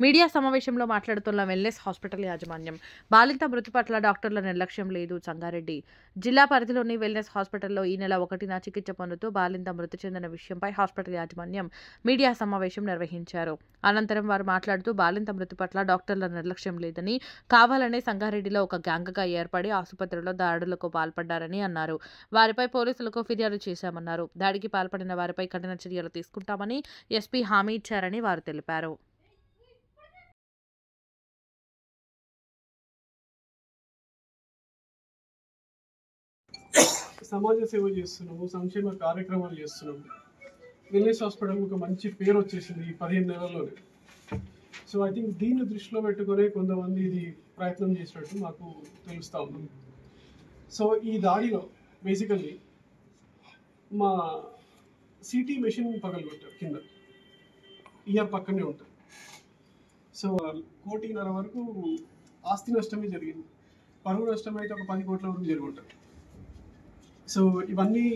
Media సమావేశంలో మాట్లాడుతున్న wellness hospital యాజమాన్యం బాలింత మృతి పట్ల డాక్టర్ల నిర్లక్ష్యం లేదు. సంగారెడ్డి జిల్లా పరిధిలోని వెల్నెస్ హాస్పిటల్లో ఈ నెల 1న చికిత్స పొందుతూ బాలింత మృతి చెందిన విషయంపై హాస్పిటల్ యాజమాన్యం మీడియా సమావేశం నిర్వహించారు. అనంతరం వారు మాట్లాడుతూ బాలింత మృతి పట్ల డాక్టర్ల నిర్లక్ష్యం లేదని, కావాలనే సంగారెడ్డిలో ఒక గ్యాంగ్గా ఏర్పడి ఆసుపత్రిలో దాడులకు పాల్పడ్డారని అన్నారు. వారిపై పోలీసులకు ఫిర్యాదు చేశామన్నారు. దాడికి పాల్పడిన వారిపై కఠిన చర్యలు తీసుకుంటామని ఎస్పీ హామీ ఇచ్చారని వారు తెలిపారు. సమాజ సేవ చేస్తున్నాము, సంక్షేమ కార్యక్రమాలు చేస్తున్నాము. వెల్నెస్ హాస్పిటల్ ఒక మంచి పేరు వచ్చేసింది ఈ 15 నెలల్లోనే. సో ఐ థింక్ దీన్ని దృష్టిలో పెట్టుకునే కొంతమంది ఇది ప్రయత్నం చేసినట్టు మాకు తెలుస్తూ ఉంది. సో ఈ దాడిలో బేసికల్లీ మా సిటీ మెషిన్ పగలగొట్టారు, కింద ఇయర్ పక్కనే ఉంటుంది. సో 1.5 కోటి వరకు ఆస్తి నష్టమే జరిగింది. పరువు నష్టం అయితే ఒక 10 కోట్ల వరకు జరిగి ఉంటుంది. సో ఇవన్నీ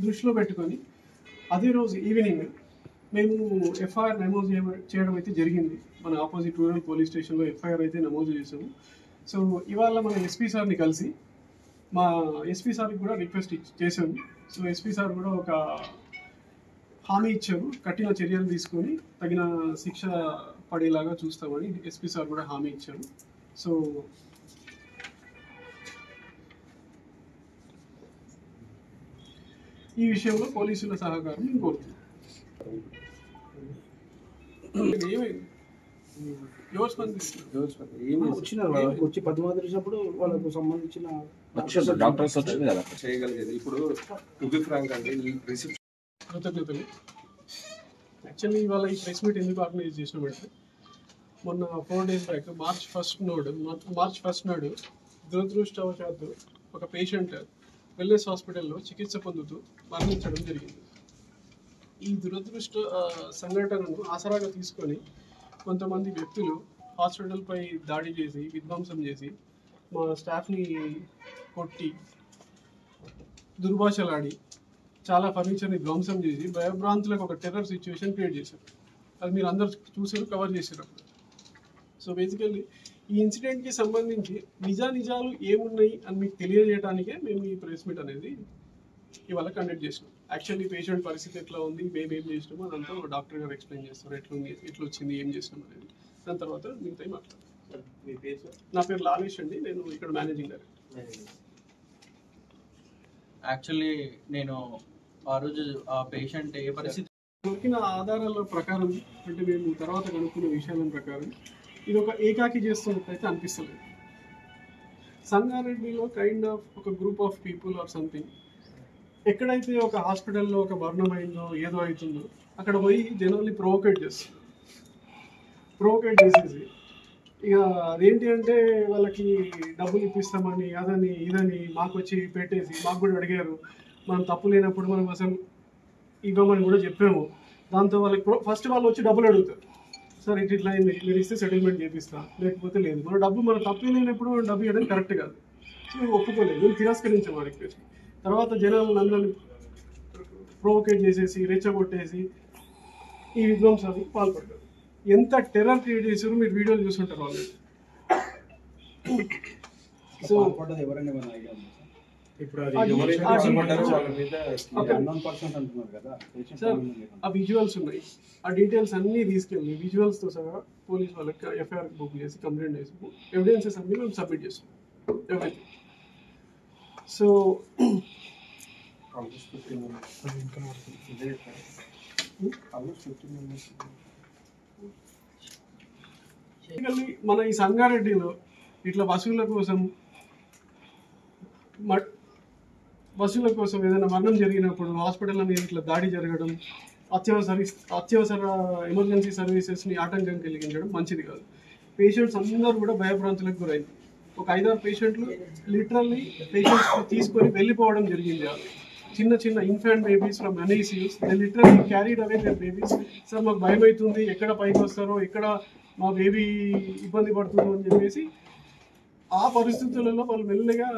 దృష్టిలో పెట్టుకొని అదే రోజు ఈవినింగ్ మేము ఎఫ్ఐఆర్ నమోదు చేయడం అయితే జరిగింది. మన ఆపోజిట్ రూరల్ పోలీస్ స్టేషన్లో ఎఫ్ఐఆర్ అయితే నమోదు చేసాము. సో ఇవాళ మన ఎస్పీ సార్ని కలిసి మా ఎస్పీ సార్కి కూడా రిక్వెస్ట్ చేసాము. సో ఎస్పీ సార్ కూడా ఒక హామీ ఇచ్చారు, కఠిన చర్యలు తీసుకొని తగిన శిక్ష పడేలాగా చూస్తామని ఎస్పీ సార్ కూడా హామీ ఇచ్చారు. సో ఈ విషయంలో పోలీసుల సహకారం నేను కోరుతున్నాను. వచ్చి 10 మంది వచ్చినప్పుడు వాళ్ళకు సంబంధించిన డాక్టర్స్ వచ్చింది కదా చేయగలిగేది. ఇప్పుడు కృతజ్ఞతలు. యాక్చువల్లీ ఇవాళ ఈ ప్రెస్ మీట్ ఎందుకు ఆర్గనైజ్ చేసినామంటే, మొన్న 4 days బ్యాక్ మార్చ్ ఫస్ట్ నాడు దురదృష్టవశాత్తు ఒక పేషెంట్ వెల్నెస్ హాస్పిటల్లో చికిత్స పొందుతూ మరణించడం జరిగింది. ఈ దురదృష్ట సంఘటనను ఆసరాగా తీసుకొని కొంతమంది వ్యక్తులు హాస్పిటల్పై దాడి చేసి, విధ్వంసం చేసి, మా స్టాఫ్ని కొట్టి, దుర్భాషలాడి, చాలా ఫర్నిచర్ని ధ్వంసం చేసి భయభ్రాంతులకు ఒక టెర్రర్ సిచ్యువేషన్ క్రియేట్ చేశారు. అది మీరు అందరు చూసారు, కవర్ చేశారు. సో బేసికల్లీ ఈ ఇన్సిడెంట్కి సంబంధించి నిజాలు ఏమున్నాయి అని మీకు తెలియజేయడానికే మేము ఈ ప్రెస్ మీట్ అనేది ఇవాళ కండక్ట్ చేసినాం. యాక్చువల్లీ పేషెంట్ పరిస్థితి ఎట్లా ఉంది, మేము ఏం చేసినామో అదంతా ఒక డాక్టర్ గారు ఎక్స్ప్లెయిన్ చేస్తారు, ఎట్లా వచ్చింది, ఏం చేసినాం అనేది. దాని తర్వాత మిగతా మాట్లాడతాం. నా పేరు లాలేష్ అండి, నేను ఇక్కడ మేనేజింగ్ డైరెక్టర్. యాక్చువల్లీ నేను ఆ రోజు ఆ పేషెంట్ ఏ పరిస్థితి దొరికిన ఆధారాల ప్రకారం, అంటే మేము తర్వాత కనుక్కున్న విషయాల ప్రకారం ఇది ఒక ఏకాకి చేస్తున్నట్టయితే అనిపిస్తలేదు. సంగారెడ్డిలో కైండ్ ఆఫ్ ఒక group of people or something, ఎక్కడైతే ఒక హాస్పిటల్లో ఒక మరణం అయిందో, ఏదో అవుతుందో అక్కడ పోయి జనాల్ని ప్రొవోకేట్ చేస్తారు. ప్రొవోకేట్ చేసేసి ఇక అదేంటి అంటే వాళ్ళకి డబ్బులు ఇప్పిస్తామని, అదని ఇదని మాకు వచ్చి పెట్టేసి, మాకు కూడా అడిగారు, మనం తప్పు లేనప్పుడు మనం అసలు ఇవ్వమని కూడా చెప్పాము. దాంతో వాళ్ళకి ఫస్ట్ వాళ్ళు వచ్చి డబ్బులు అడుగుతారు. సార్ ఇట్లా అయింది, మీరు ఇస్తే సెటిల్మెంట్ చేపిస్తా, లేకపోతే లేదు. మన తప్పు లేనప్పుడు డబ్బు ఇవ్వడం కరెక్ట్ కాదు. సో మేము ఒప్పుకోలేదు, మేము తిరస్కరించాం ఆ రిక్వెస్ట్. తర్వాత జనాలను అందరినీ ప్రొవోకేట్ చేసేసి, రెచ్చగొట్టేసి ఈ విధ్వంసానికి పాల్పడ్డారు. ఎంత టెర్రర్ క్రియేట్ చేశారో మీరు వీడియోలు చూస్తుంటారు వాళ్ళు. సో ఆ విజువల్స్ ఉన్నాయి, ఆ డీటెయిల్స్ అన్నీ తీసుకెళ్ళి విజువల్స్తో సహా పోలీస్ వాళ్ళకి ఎఫ్ఐఆర్ బుక్ చేసి, కంప్లైంట్ చేసి, ఎవిడెన్సెస్ అన్నీ మేము సబ్మిట్ చేస్తాం, ఎవ్రీథింగ్. సో మన ఈ సంగారెడ్డిలో ఇట్లా వసూళ్ల కోసం ఏదైనా మరణం జరిగినప్పుడు హాస్పిటల్ మీద ఇట్లా దాడి జరగడం, అత్యవసర ఎమర్జెన్సీ సర్వీసెస్ని ఆటంకం కలిగించడం మంచిది కాదు. పేషెంట్స్ అందరూ కూడా భయభ్రాంతులకు గురైంది. ఒక 5-6 పేషెంట్లు లిటరల్లీ పేషెంట్స్ తీసుకొని వెళ్ళిపోవడం జరిగింది. చిన్న infant babies from NICUs, they literally carried away their babies. Sir మాకు భయం అవుతుంది, ఎక్కడ పైకి వస్తారో, ఎక్కడ మా బేబీ ఇబ్బంది పడుతుందో అని చెప్పేసి ఆ పరిస్థితులలో వాళ్ళు మెల్లగా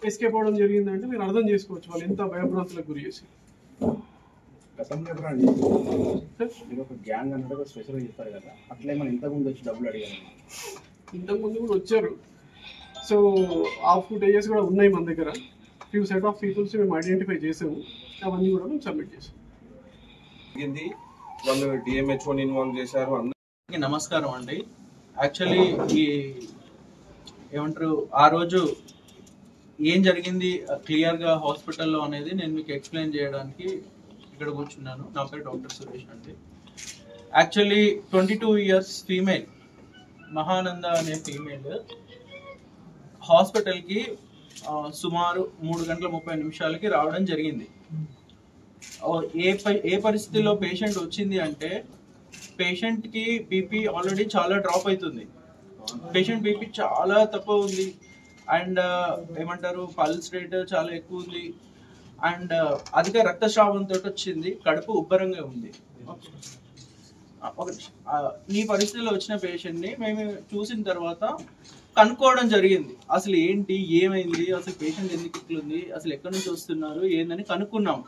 ఎస్కేప్ అవ్వడం జరిగిందంటే మీరు అర్థం చేసుకోవచ్చు వాళ్ళు ఎంత భయభ్రాంతులకు గురి చేసి. గతంలో ఎప్పుడండి మీరు ఒక గ్యాంగ్ అన్నట్టు స్పెషల్గా చెప్పారు కదా, అట్లే మనం ఇంతకుముందు వచ్చి డబ్బులు అడిగారు. ఇంతకుముందు కూడా వచ్చారు. సో ఆ ఫుటేజెస్ కూడా ఉన్నాయి మన దగ్గర. ఫ్యూ సెట్ ఆఫ్ పీపుల్స్ మేము ఐడెంటిఫై చేసాము, అవన్నీ కూడా మేము సబ్మిట్ చేసాము. వాళ్ళు డిఎంహెచ్ఓని ఇన్వాల్వ్ చేశారు. అందరికీ నమస్కారం అండి. యాక్చువల్లీ ఈ ఏమంటారు ఆ రోజు ఏం జరిగింది క్లియర్గా హాస్పిటల్లో అనేది నేను మీకు ఎక్స్ప్లెయిన్ చేయడానికి ఇక్కడ కూర్చున్నాను. నా పేరు డాక్టర్ సురేష్ అండి. యాక్చువల్లీ 22 years ఫీమేల్ మహానంద అనే ఫీమేల్ హాస్పిటల్కి సుమారు 3:30 రావడం జరిగింది. ఏ పరిస్థితిలో పేషెంట్ వచ్చింది అంటే పేషెంట్కి బీపీ ఆల్రెడీ చాలా డ్రాప్ అవుతుంది. పేషెంట్ బీపీ చాలా తక్కువ ఉంది అండ్ ఏమంటారు పల్స్ రేట్ చాలా ఎక్కువ ఉంది అండ్ అధిక రక్తస్రావంతో వచ్చింది. కడుపు ఉబ్బరంగా ఉంది. ఈ పరిస్థితిలో వచ్చిన పేషెంట్ని మేము చూసిన తర్వాత కనుక్కోవడం జరిగింది. అసలు ఏంటి, ఏమైంది, అసలు పేషెంట్ ఎందుకు ఇట్లుంది, అసలు ఎక్కడి నుంచి వస్తున్నారు ఏందని కనుక్కున్నాం.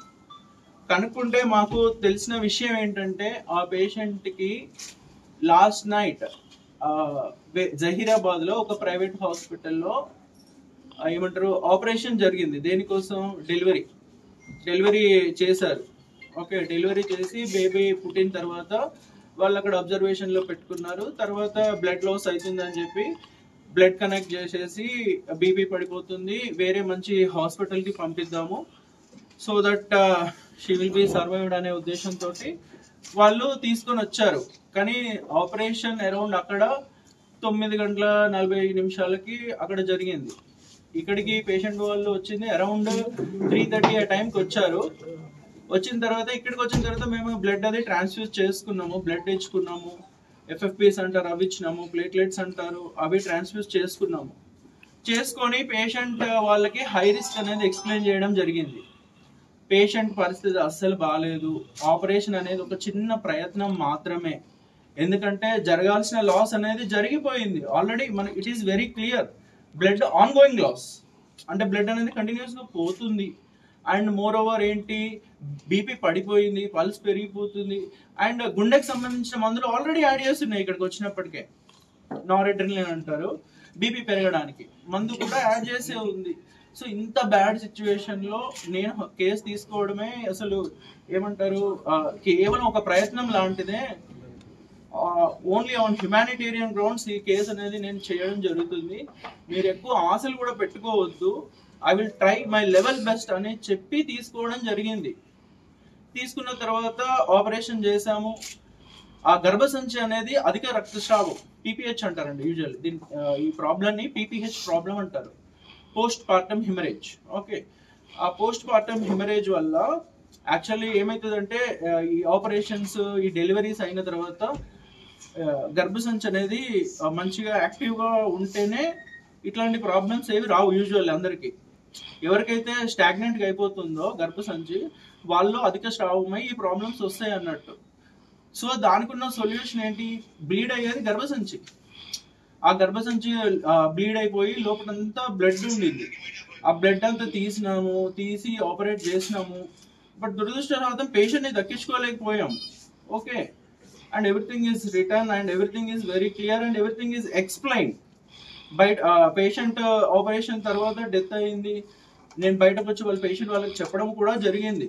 కనుక్కుంటే మాకు తెలిసిన విషయం ఏంటంటే ఆ పేషెంట్కి లాస్ట్ నైట్ జహీరాబాద్లో ఒక ప్రైవేట్ హాస్పిటల్లో ఏమంటారు ఆపరేషన్ జరిగింది. దేనికోసం డెలివరీ చేశారు. ఓకే, డెలివరీ చేసి బేబీ పుట్టిన తర్వాత వాళ్ళు అక్కడ అబ్జర్వేషన్లో పెట్టుకున్నారు. తర్వాత బ్లడ్ లాస్ అవుతుందని చెప్పి బ్లడ్ కనెక్ట్ చేసేసి బీపీ పడిపోతుంది, వేరే మంచి హాస్పిటల్కి పంపిద్దాము so that she will be survived అనే ఉద్దేశంతో వాళ్ళు తీసుకొని వచ్చారు. కానీ ఆపరేషన్ అరౌండ్ అక్కడ 9:40 అక్కడ జరిగింది. ఇక్కడికి పేషెంట్ వాళ్ళు వచ్చింది అరౌండ్ 3:30 ఆ టైంకి వచ్చారు. వచ్చిన తర్వాత ఇక్కడికి వచ్చిన తర్వాత మేము బ్లడ్ అది ట్రాన్స్ఫ్యూజ్ చేసుకున్నాము, బ్లడ్ ఇచ్చుకున్నాము, ఎఫ్ఎఫ్పిస్ అంటారు అవి ఇచ్చినాము, ప్లేట్లెట్స్ అంటారు అవి ట్రాన్స్ఫ్యూజ్ చేసుకున్నాము. చేసుకొని పేషెంట్ వాళ్ళకి హై రిస్క్ అనేది ఎక్స్ప్లెయిన్ చేయడం జరిగింది. పేషెంట్ పరిస్థితి అస్సలు బాగాలేదు, ఆపరేషన్ అనేది ఒక చిన్న ప్రయత్నం మాత్రమే, ఎందుకంటే జరగాల్సిన లాస్ అనేది జరిగిపోయింది ఆల్రెడీ. మన it is very clear, blood on going loss అంటే బ్లడ్ అనేది కంటిన్యూస్గా పోతుంది అండ్ మోర్ ఓవర్ ఏంటి బీపీ పడిపోయింది, పల్స్ పెరిగిపోతుంది అండ్ గుండెకి సంబంధించిన మందులు ఆల్రెడీ యాడ్ చేస్తున్నాయి. ఇక్కడికి వచ్చినప్పటికే నారెడ్రినలిన్ అంటారు బీపీ పెరగడానికి, మందు కూడా యాడ్ చేసే ఉంది. సో ఇంత బ్యాడ్ సిచ్యువేషన్లో నేను కేసు తీసుకోవడమే అసలు ఏమంటారు కేవలం ఒక ప్రయత్నం లాంటిదే. ఓన్లీ ఆన్ హ్యుమానిటేరియన్ గ్రౌండ్స్ ఈ కేసు అనేది నేను చేయడం జరుగుతుంది. మీరు ఎక్కువ ఆశలు కూడా పెట్టుకోవద్దు. I will try my level best అని చెప్పి తీసుకోవడం జరిగింది. తీసుకున్న తర్వాత ఆపరేషన్ చేశాము. ఆ గర్భసంచి అనేది అధిక రక్తస్రావం పీపీహెచ్ అంటారండి యూజువల్. ఈ ప్రాబ్లమ్ని పీపీహెచ్ ప్రాబ్లం అంటారు, పోస్ట్ పార్టమ్ హిమరేజ్. ఓకే, ఆ పోస్ట్ పార్టమ్ హిమరేజ్ వల్ల యాక్చువల్లీ ఏమవుతుందంటే ఈ ఆపరేషన్స్ ఈ డెలివరీస్ అయిన తర్వాత గర్భసంచి అనేది మంచిగా యాక్టివ్గా ఉంటేనే ఇట్లాంటి ప్రాబ్లమ్స్ ఏవి రావు యూజువల్ అందరికీ. ఎవరికైతే స్టాగ్నెంట్గా అయిపోతుందో గర్భసంచి వాళ్ళు అధిక స్రావమై ఈ ప్రాబ్లమ్స్ వస్తాయి అన్నట్టు. సో దానికి ఉన్న సొల్యూషన్ ఏంటి, బ్లీడ్ అయ్యేది గర్భసంచి. ఆ గర్భసంచి బ్లీడ్ అయిపోయి లోపలంతా బ్లడ్ ఉండింది. ఆ బ్లడ్ అంతా తీసి ఆపరేట్ చేసినాము. బట్ దురదృష్టవశాతం పేషెంట్ని దక్కించుకోలేకపోయాం. Okay, and everything is return and everything is very clear and everything is explain. బయట పేషెంట్ ఆపరేషన్ తర్వాత డెత్ అయింది. నేను బయటకు వచ్చి వాళ్ళకి చెప్పడం కూడా జరిగింది.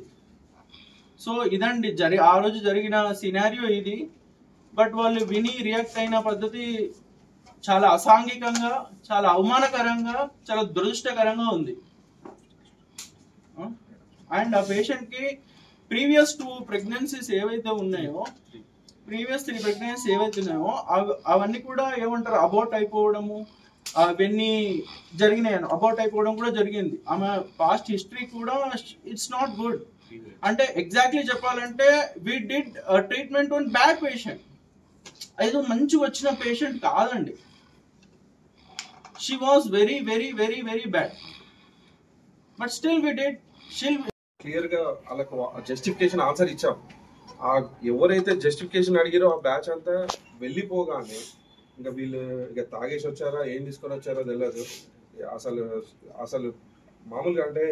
సో ఇదండి ఆ రోజు జరిగిన సినారియో ఇది. బట్ వాళ్ళు విని రియాక్ట్ అయిన పద్ధతి చాలా అసాంఘికంగా, చాలా అవమానకరంగా, చాలా దురదృష్టకరంగా ఉంది. అండ్ ఆ పేషెంట్కి ప్రీవియస్ 2 ప్రెగ్నెన్సీస్ ఏవైతే ఉన్నాయో, ప్రీవియస్ 3 ప్రెగ్నెన్సీస్ ఏవైతే ఉన్నాయో అవన్నీ కూడా ఏమంటారు అబౌట్ అయిపోవడము, అవన్నీ జరిగినాయి. అబౌట్ అయిపోవడం కూడా జరిగింది. ఆమె పాస్ట్ హిస్టరీ కూడా ఇట్స్ నాట్ గుడ్. అంటే ఎగ్జాక్ట్లీ చెప్పాలంటే we did treatment on bad patient. ఏదో మంచిగా వచ్చిన పేషెంట్ కాదండి. She was very very very very bad. But still we did clear గా వాళ్ళకు జస్టిఫికేషన్ ఆన్సర్ ఇచ్చాం. ఎవరైతే జస్టిఫికేషన్ అడిగారో ఆ బ్యాచ్ అంతా వెళ్ళిపోగానే ఇంకా వీళ్ళు ఇక తాగేసి వచ్చారా ఏం తీసుకొని వచ్చారో తెలియదు. అసలు మామూలుగా అంటే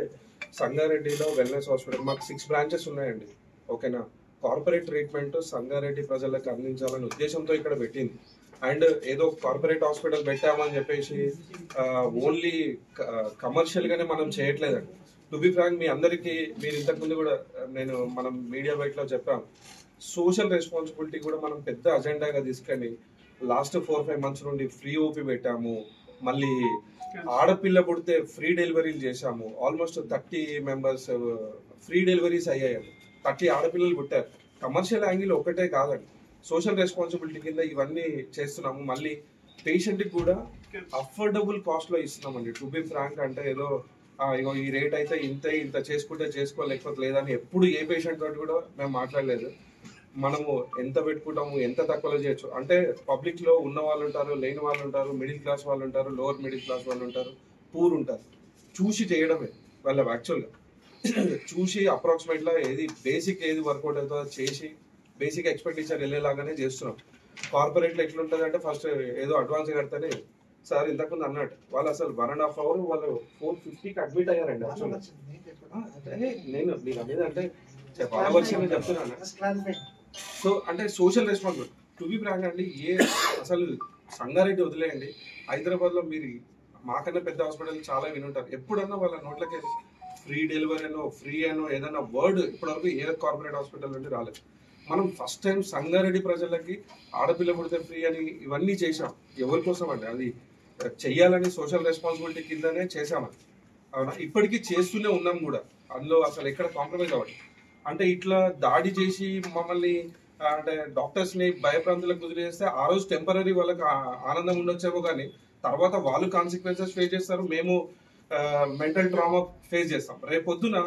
సంగారెడ్డిలో వెల్నెస్ హాస్పిటల్ మాకు 6 బ్రాంచెస్ ఉన్నాయండి. ఓకేనా. కార్పొరేట్ ట్రీట్మెంట్ సంగారెడ్డి ప్రజలకు అందించాలనే ఉద్దేశంతో ఇక్కడ పెట్టింది. అండ్ ఏదో కార్పొరేట్ హాస్పిటల్ పెట్టామని చెప్పేసి ఓన్లీ కమర్షియల్ గానే మనం చేయట్లేదండి. టు బి ఫ్రాంక్, మీ అందరికీ మీరు ఇంతకుముందు కూడా మనం మీడియా బయటలో చెప్పాం, సోషల్ రెస్పాన్సిబిలిటీ కూడా మనం పెద్ద అజెండాగా తీసుకొని లాస్ట్ 4-5 months నుండి ఫ్రీ ఓపీ పెట్టాము. మళ్ళీ ఆడపిల్ల పుడితే ఫ్రీ డెలివరీలు చేశాము. ఆల్మోస్ట్ 30 members ఫ్రీ డెలివరీస్ అయ్యాయండి. 30 ఆడపిల్లలు పుట్టారు. కమర్షియల్ యాంగిల్ ఒకటే కాదండి, సోషల్ రెస్పాన్సిబిలిటీ కింద ఇవన్నీ చేస్తున్నాము. మళ్ళీ పేషెంట్కి కూడా అఫోర్డబుల్ కాస్ట్లో ఇస్తున్నామండి. టు బి ఫ్రాంక్ అంటే ఏదో ఇగో ఈ రేట్ అయితే ఇంత చేసుకుంటే చేసుకోలేకపోతే లేదని ఎప్పుడు ఏ పేషెంట్ తోటి కూడా మేము మాట్లాడలేదు. మనము ఎంత పెట్టుకుంటాము, ఎంత తక్కువలో చేయొచ్చు అంటే పబ్లిక్లో ఉన్న వాళ్ళు ఉంటారు, లేని వాళ్ళు ఉంటారు, మిడిల్ క్లాస్ వాళ్ళు ఉంటారు, లోవర్ మిడిల్ క్లాస్ వాళ్ళు ఉంటారు, పూర్ ఉంటారు. చూసి చేయడమే వాళ్ళ యాక్చువల్గా చూసి అప్రాక్సిమేట్గా ఏది బేసిక్ ఏది వర్కౌట్ అవుతుందో చేసి బేసిక్ ఎక్స్పెండిచర్ వెళ్ళేలాగానే చేస్తున్నాం. కార్పొరేట్లో ఎట్లుంటుంది అంటే ఫస్ట్ ఏదో అడ్వాన్స్ కడితేనే సార్ ఇంతకుముందు అన్నట్టు వాళ్ళు అసలు 1.5 hour వాళ్ళు 450కి అడ్మిట్ అయ్యారండి. యాక్చువల్గా నేను మీకు అనేది అంటే చెప్పాల్సిందే చెప్తున్నాను. సో అంటే social responsibility to be frank అండి. అసలు సంగారెడ్డి వదిలేయండి, హైదరాబాద్లో మీరు మాకన్నా పెద్ద హాస్పిటల్ చాలా వినుంటారు. ఎప్పుడన్నా వాళ్ళ నోట్లకి ఫ్రీ డెలివరీ అనో ఫ్రీ అనో ఏదైనా వర్డ్ ఇప్పటివరకు ఏ కార్పొరేట్ హాస్పిటల్ నుండి రాలేదు. మనం ఫస్ట్ టైం సంగారెడ్డి ప్రజలకి ఆడపిల్ల పుడితే ఫ్రీ అని ఇవన్నీ చేసాం. ఎవరి కోసం అండి, అది చెయ్యాలని సోషల్ రెస్పాన్సిబిలిటీ కిందనే చేసామని. అవునా, ఇప్పటికీ చేస్తూనే ఉన్నాం కూడా. అందులో అసలు ఎక్కడ కాంప్రమైజ్ అవ్వండి. అంటే ఇట్లా దాడి చేసి మమ్మల్ని అంటే డాక్టర్స్ని భయప్రాంతులకు కుదిరేస్తే ఆ రోజు టెంపరీ వాళ్ళకి ఆనందం ఉండొచ్చేమో, కానీ తర్వాత వాళ్ళు కాన్సిక్వెన్సెస్ ఫేస్ చేస్తారు, మేము మెంటల్ ట్రామా ఫేస్ చేస్తాం. రేపు పొద్దున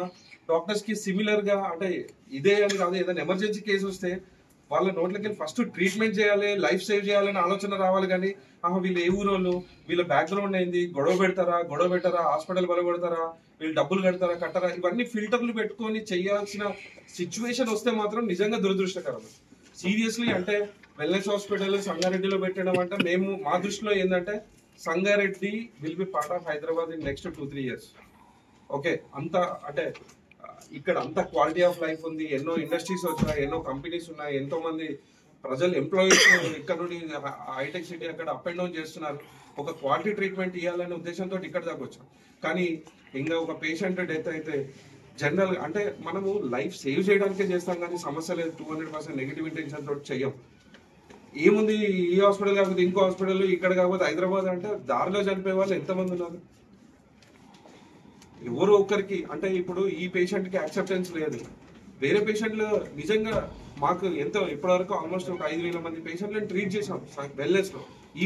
డాక్టర్స్కి సిమిలర్గా అంటే ఇదే అని కాదు, ఏదైనా ఎమర్జెన్సీ కేసు వస్తే వాళ్ళ నోట్లకి ఫస్ట్ ట్రీట్మెంట్ చేయాలి, లైఫ్ సేవ్ చేయాలని ఆలోచన రావాలి. కానీ వీళ్ళు ఏ ఊరోళ్ళు, వీళ్ళ బ్యాక్గ్రౌండ్ అయింది, గొడవ పెట్టారా, హాస్పిటల్ బలగొడతారా, వీళ్ళు డబ్బులు కట్టరా, ఇవన్నీ ఫిల్టర్లు పెట్టుకొని చేయాల్సిన సిచ్యువేషన్ వస్తే మాత్రం నిజంగా దురదృష్టకరం. సీరియస్లీ అంటే వెల్నెస్ హాస్పిటల్ సంగారెడ్డిలో పెట్టడం అంటే మేము మా దృష్టిలో ఏంటంటే Sangareddy will be part of Hyderabad in next 2-3 years. Okay, అంత అంటే ఇక్కడ అంత క్వాలిటీ ఆఫ్ లైఫ్ ఉంది, ఎన్నో ఇండస్ట్రీస్ వచ్చాయి, ఎన్నో కంపెనీస్ ఉన్నాయి, ఎంతో మంది ప్రజలు ఎంప్లాయీస్ ఇక్కడ నుండి హైటెక్ సిటీ అక్కడ అప్ అండ్ డౌన్ చేస్తున్నారు. ఒక క్వాలిటీ ట్రీట్మెంట్ ఇవ్వాలనే ఉద్దేశంతో ఇక్కడ దాకా వచ్చాం. కానీ ఇంకా ఒక పేషెంట్ డెత్ అయితే జనరల్ అంటే మనము లైఫ్ సేవ్ చేయడానికే చేస్తాం, కానీ సమస్య లేదు 200% నెగిటివ్ ఇంటెన్షన్ తోటి చెయ్యం. ఏముంది ఈ హాస్పిటల్ కాకపోతే ఇంకో హాస్పిటల్, ఇక్కడ కాకపోతే హైదరాబాద్ అంటే దారిలో చనిపోయే వాళ్ళు ఎంతమంది ఉన్నారు. ఎవరో ఒకరికి అంటే ఇప్పుడు ఈ పేషెంట్కి యాక్సెప్టెన్స్ లేదు, వేరే పేషెంట్లు నిజంగా మాకు ఎంతో ఇప్పటివరకు ఆల్మోస్ట్ ఒక 5,000 మంది పేషెంట్లను ట్రీట్ చేసాం వెల్నెస్లో. ఈ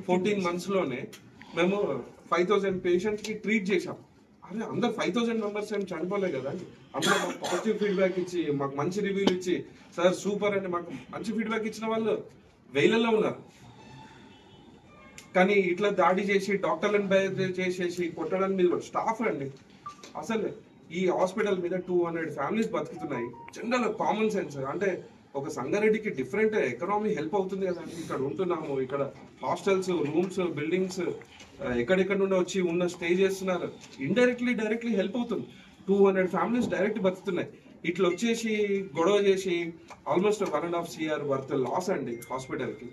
14 monthsలోనే మేము 5,000 పేషెంట్స్కి ట్రీట్ చేసాం. అరే అందరు 5,000 members ఏం చనిపోలేదు కదా, అందరూ మాకు పాజిటివ్ ఫీడ్బ్యాక్ ఇచ్చి మాకు మంచి రివ్యూలు ఇచ్చి సార్ సూపర్ అని మాకు మంచి ఫీడ్బ్యాక్ ఇచ్చిన వాళ్ళు వేలల్లో ఉన్నారు. కానీ ఇట్లా దాడి చేసి డాక్టర్లను చేసేసి కొట్టడానికి మీద స్టాఫ్ అండి. అసలు ఈ హాస్పిటల్ మీద 200 ఫ్యామిలీస్ బతుకుతున్నాయి. జనరల్ కామన్ సెన్స్ అంటే ఒక సంగారెడ్డికి డిఫరెంట్ ఎకనామీ హెల్ప్ అవుతుంది కదా. ఇక్కడ ఉంటున్నాము, ఇక్కడ హాస్టల్స్, రూమ్స్, బిల్డింగ్స్ ఎక్కడెక్కడ నుండి వచ్చి స్టే చేస్తున్నారు. డైరెక్ట్లీ హెల్ప్ అవుతుంది. 200 ఫ్యామిలీస్ డైరెక్ట్ బతుకుతున్నాయి. ఇట్లా వచ్చేసి గొడవ చేసి ఆల్మోస్ట్ 1.5 CR వర్త్ లాస్ అండి హాస్పిటల్కి.